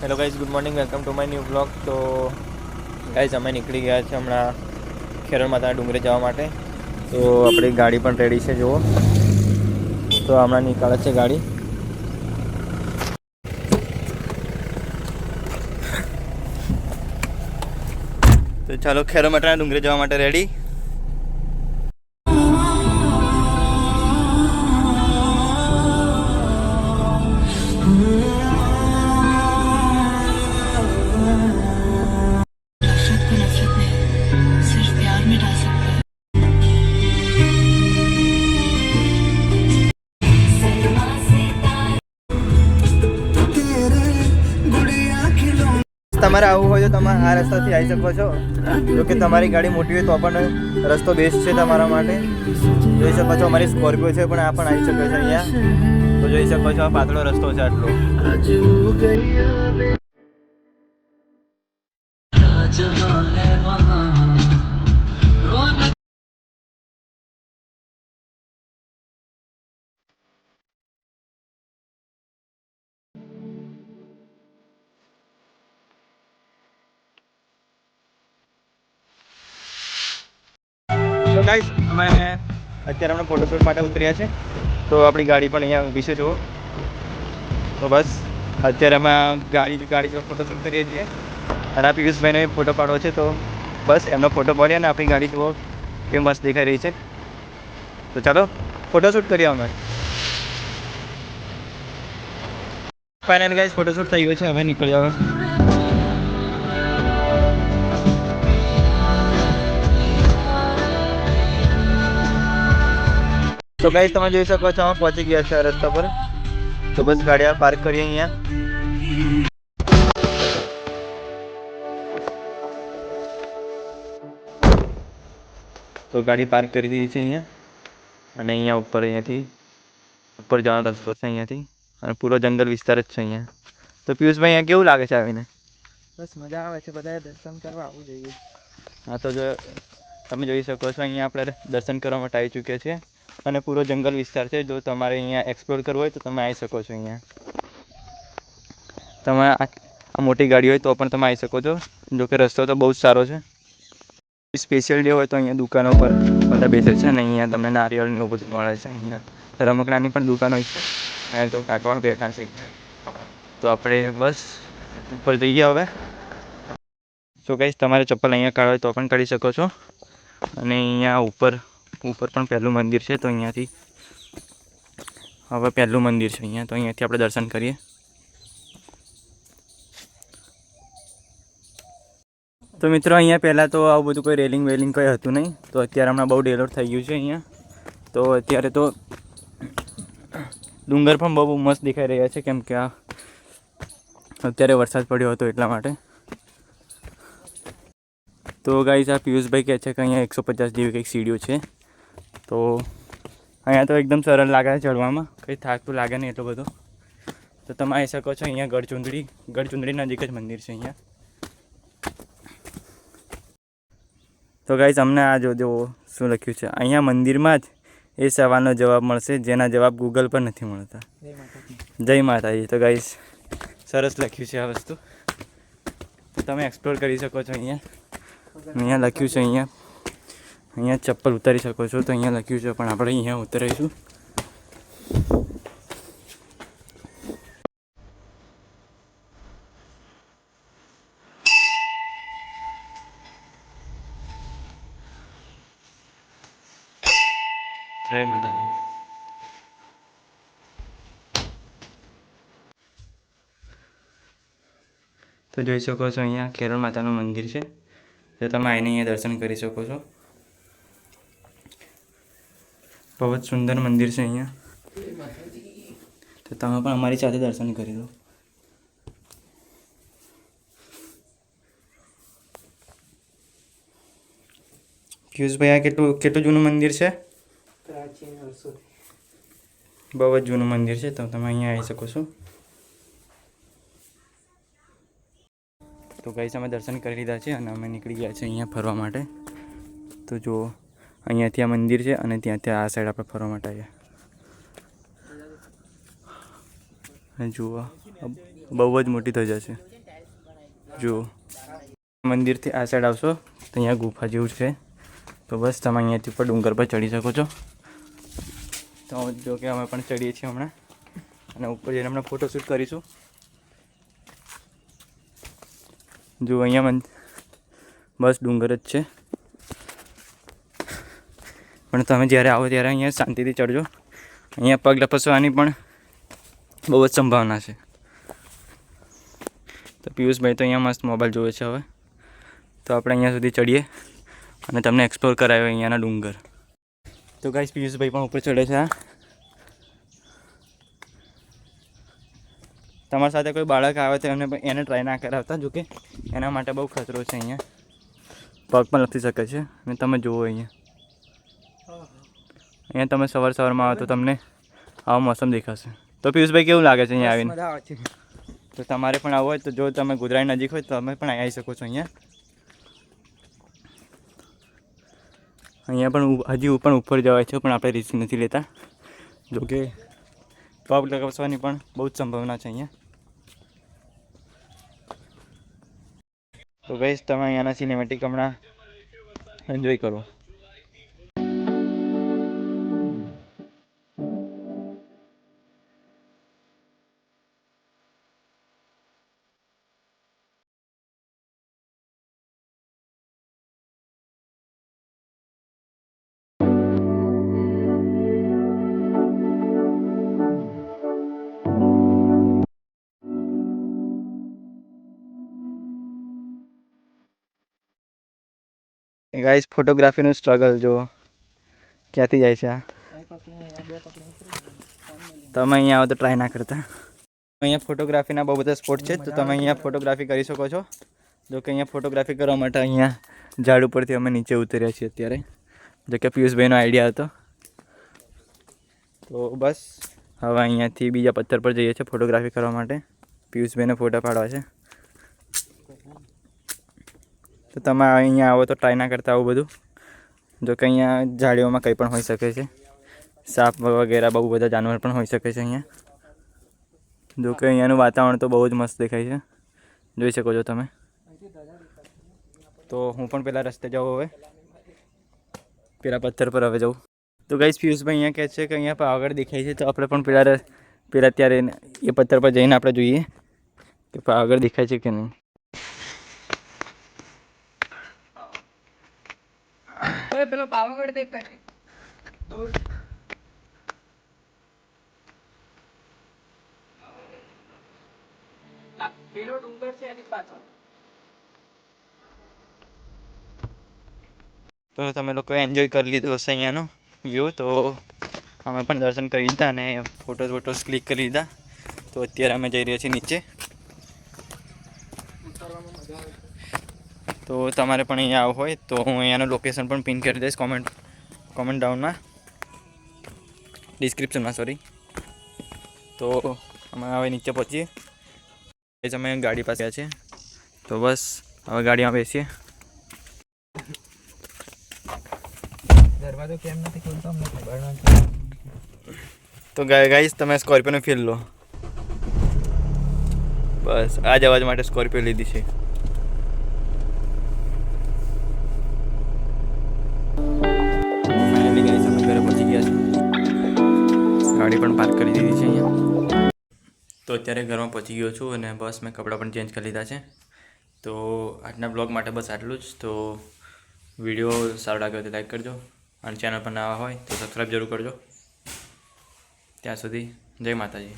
Hello guys, good morning, welcome to my new blog. તો guys અમે નીકળી ગયા છે હમણાં ખેરણ માતાના ડુંગરે જવા માટે. તો આપણી ગાડી પણ રેડી છે, જુઓ. તો હમણાં નીકળે છે ગાડી. તો ચાલો ખેરણ માતાના ડુંગરે જવા માટે રેડી. તમારે આવવું હોય તો તમે આ રસ્તાથી આવી શકો છો. જો કે તમારી ગાડી મોટી હોય તો પણ રસ્તો બેસ્ટ છે તમારા માટે. જોઈ શકો છો અમારી સ્કોર્પિયો છે, પણ આ પણ આવી શકે છે અહીંયા. તો જોઈ શકો છો આ પાતળો રસ્તો છે આટલો. તો ગાઈસ અમે અત્યારે અમે ફોટોશૂટ માટે ઉતર્યા છે. તો આપણી ગાડી પણ અહીંયા ઊભી છે, જુઓ. તો બસ અત્યારે અમે ગાડી ફોટોશૂટ કરીએ છીએ. અને આ પિયુષભાઈને ફોટો પાડવો છે, તો બસ એમનો ફોટો પાડીએ અને આપણી ગાડી જુઓ કે મસ્ત દેખાઈ રહી છે. તો ચાલો ફોટોશૂટ કરીએ અમે. ફાઇનલ ગાઈસ ફોટોશૂટ થઈ ગયો છે, હવે નીકળી આવે. તો ગાઈસ તમે જોઈ શકો છો અમે પહોંચી ગયા છે રસ્તા પર. તો બસ ગાડી પાર્ક કરીએ અહીંયા. તો ગાડી પાર્ક કરી દીધી છે અહીંયા. અને અહીંયા અહીંયાથી ઉપર જવાનો રસ્તો છે અહીંયાથી. અને પૂરો જંગલ વિસ્તાર જ છે અહીંયા. તો પિયુષભાઈ અહીંયા કેવું લાગે છે આવીને? બસ મજા આવે છે, બધાએ દર્શન કરવા આવવું જોઈએ. હા, તો જો તમે જોઈ શકો છો અહીંયા આપણે દર્શન કરવા માટે આવી ચૂક્યા છીએ. અને પૂરો જંગલ વિસ્તાર છે. જો તમારે અહીંયા એક્સપ્લોર કરવો હોય તો તમે આવી શકો છો અહીંયા. તમે આ મોટી ગાડી હોય તો પણ તમે આવી શકો છો. જો કે રસ્તો તો બહુ જ સારો છે. સ્પેશિયલ ડે હોય તો અહીંયા દુકાનો પર બધા બેસે છે. અને અહીંયા તમને નારિયેળનું બધું મળે છે. અહીંયા રમકડાની પણ દુકાન હોય છે. અહીંયા તો કાકા બેઠા છે. તો આપણે બસ ઉપર જઈએ હવે. સો ગાઈસ તમારે ચપ્પલ અહીંયા કાઢવા હોય તો પણ કાઢી શકો છો. અને અહીંયા ઉપર પણ પહેલું મંદિર છે. તો અહીંયાથી હવે પહેલું મંદિર છે અહીંયા. તો અહીંયાથી આપણે દર્શન કરીએ. તો મિત્રો અહીંયા પહેલાં તો આવું બધું કોઈ રેલિંગ વેલિંગ કંઈ હતું નહીં. તો અત્યારે હમણાં બહુ ડેવલપ થઈ ગયું છે અહીંયા. તો અત્યારે તો ડુંગર પણ બહુ મસ્ત દેખાઈ રહ્યા છે, કેમ કે અત્યારે વરસાદ પડ્યો હતો એટલા માટે. તો ગાઈસ આ પિયુષભાઈ કહે છે કે અહીંયા 150 જેવી કંઈક સીડીઓ છે. તો અહીંયા તો એકદમ સરળ લાગે છે ચડવામાં, કંઈ થાક તો લાગે નહીં એટલો બધો. તો તમે આવી શકો છો અહીંયા ગઢચુંદડી નજીક જ મંદિર છે અહીંયા. તો ગાઈસ અમને આ જો શું લખ્યું છે અહીંયા મંદિરમાં જ એ સવાલનો જવાબ મળશે જેના જવાબ ગૂગલ પર નથી મળતા. જય માતાજી. તો ગાઈસ સરસ લખ્યું છે આ વસ્તુ. તો તમે એક્સપ્લોર કરી શકો છો અહીંયા લખ્યું છે અહીંયા ચપ્પલ ઉતારી શકો છો. તો અહીંયા લખ્યું છે, પણ આપણે અહીંયા ઉતરીશું. તો જોઈ શકો છો અહીંયા ખેરણ માતાનું મંદિર છે. તો તમે આવીને અહીંયા દર્શન કરી શકો છો. બહુ જ સુંદર મંદિર છે અહીંયા. તો તમે પણ અમારી સાથે દર્શન કરી લો. પિયુષભાઈ આ કેટલું જૂનું મંદિર છે? બહુ જ જૂનું મંદિર છે. તો તમે અહીંયા આવી શકો છો. તો ગાઈસ અમે દર્શન કરી લીધા છે અને અમે નીકળી ગયા છે અહીંયા ફરવા માટે. તો જો અહીંયાથી આ મંદિર છે અને ત્યાંથી આ સાઈડ આપણે ફરવા માટે આવ્યા. અને જુઓ બહુ જ મોટી થઈ જશે. જુઓ, મંદિરથી આ સાઈડ આવશો તો અહીંયા ગુફા જેવું છે. તો બસ તમે અહીંયાથી ઉપર ડુંગર પર ચડી શકો છો. તો જો કે અમે પણ ચડીએ છીએ હમણાં, અને ઉપર જઈને હમણાં ફોટોશૂટ કરીશું. જો અહીંયા બસ ડુંગર જ છે, પણ તમે જ્યારે આવો ત્યારે અહીંયા શાંતિથી ચડજો. અહીંયા પગ લપસવાની પણ બહુ જ સંભાવના છે. તો પિયુષભાઈ તો અહીંયા મસ્ત મોબાઈલ જોવે છે હવે. તો આપણે અહીંયા સુધી ચડીએ અને તમને એક્સપ્લોર કરાવ્યો અહીંયાના ડુંગર. તો ગાઈસ પિયુષભાઈ પણ ઉપર ચડે છે. તમારી સાથે કોઈ બાળક આવે તો એને ટ્રાય ના કરાવતા, જોકે એના માટે બહુ ખતરો છે. અહીંયા પગ પણ લપસી શકે છે. અને તમે જુઓ અહીંયા તમે સવારમાં આવો તો તમને આવો મોસમ દેખાશે. તો પિયુષભાઈ કેવું લાગે છે અહીંયા આવીને? મજા આવે છે. તો તમારે પણ આવવું હોય તો જો તમે ગોધરાની નજીક હોય તો તમે પણ આવી શકો છો. અહીંયા પણ હજી પણ ઉપર જવાય છે, પણ આપણે રિસ્ક નથી લેતા. જોકે પગ લગાવવાની પણ બહુ જ સંભાવના છે અહીંયા. તો ગાઈસ તમે અહીંયાના સિનેમેટિક હમણાં એન્જોય કરો. ગાઈસ ફોટોગ્રાફીનું સ્ટ્રગલ જો ક્યાંથી જાય છે. તમે અહીંયા આવો તો ટ્રાય ના કરતા. અહીંયા ફોટોગ્રાફીના બહુ બધા સ્પોટ છે, તો તમે અહીંયા ફોટોગ્રાફી કરી શકો છો. જો કે અહીંયા ફોટોગ્રાફી કરવા માટે અહીંયા ઝાડ ઉપરથી અમે નીચે ઉતર્યા છીએ અત્યારે. જો કે પિયુષભાઈનો આઈડિયા હતો. તો બસ હવે અહીંયાથી બીજા પથ્થર પર જઈએ છીએ ફોટોગ્રાફી કરવા માટે. પિયુષભાઈને ફોટા પાડવા છે. તો તમે અહીંયા આવો તો ટ્રાય ના કરતા આવું બધું. જો કે અહીંયા ઝાડીઓમાં કંઈ પણ હોઈ શકે છે. સાપ વગેરે બહુ બધા જાનવર પણ હોઈ શકે છે અહીંયા. જો કે અહીંયાનું વાતાવરણ તો બહુ જ મસ્ત દેખાય છે, જોઈ શકો છો તમે. તો હું પણ પેલા રસ્તે જાઉં હવે, પેલા પથ્થર પર હવે જાઉં. તો ગાઈસ પિયુષભાઈ અહીંયા કહે છે કે અહીંયા પાવાગઢ દેખાય છે, તો આપણે પણ પેલા ત્યારે એ પથ્થર પર જઈને આપણે જોઈએ કે પાવાગઢ દેખાય છે કે નહીં. પેલો પાવાગઢ દેખાય છે. પેલો ડુંગર છે એની પાછળ. તો તમે લોકોએ એન્જોય કરી લીધું હશે અહીંયાનો વ્યૂ. તો અમે પણ દર્શન કરી લીધા અને ફોટોઝ ક્લિક કરી લીધા. તો અત્યારે અમે જઈ રહ્યા છીએ નીચે. તો તમારે પણ અહીંયા આવવું હોય તો હું અહીંયાનું લોકેશન પણ પિન કરી દઈશ કોમેન્ટ ડાઉનમાં, ડિસ્ક્રિપ્શનમાં સોરી. તો અમે હવે નીચે પહોંચીએ. અમે ગાડી પાસે ગયા છે, તો બસ હવે ગાડીમાં બેસીએ. દરવાજો કેમ નથી ખોલતો અમને ખબર નથી. તો ગાઈસ તમે સ્કોર્પિયોનો ફીલ લો. બસ આ જ અવાજ માટે સ્કોર્પિયો લીધી છે. ફાઇનલી ગાઈસ અમે ઘરે પહોંચી ગયા છે. ગાડી પણ પાર્ક કરી દીધી છે અહીંયા. તો અત્યારે ઘરમાં પહોંચી ગયો છું અને બસ મેં કપડાં પણ ચેન્જ કરી લીધા છે. તો આજના બ્લોગ માટે બસ આટલું જ. તો વિડીયો સારો લાગ્યો તો લાઈક કરજો, અને ચેનલ પર નવા હોય તો સબસ્ક્રાઈબ જરૂર કરજો. ત્યાં સુધી જય માતાજી.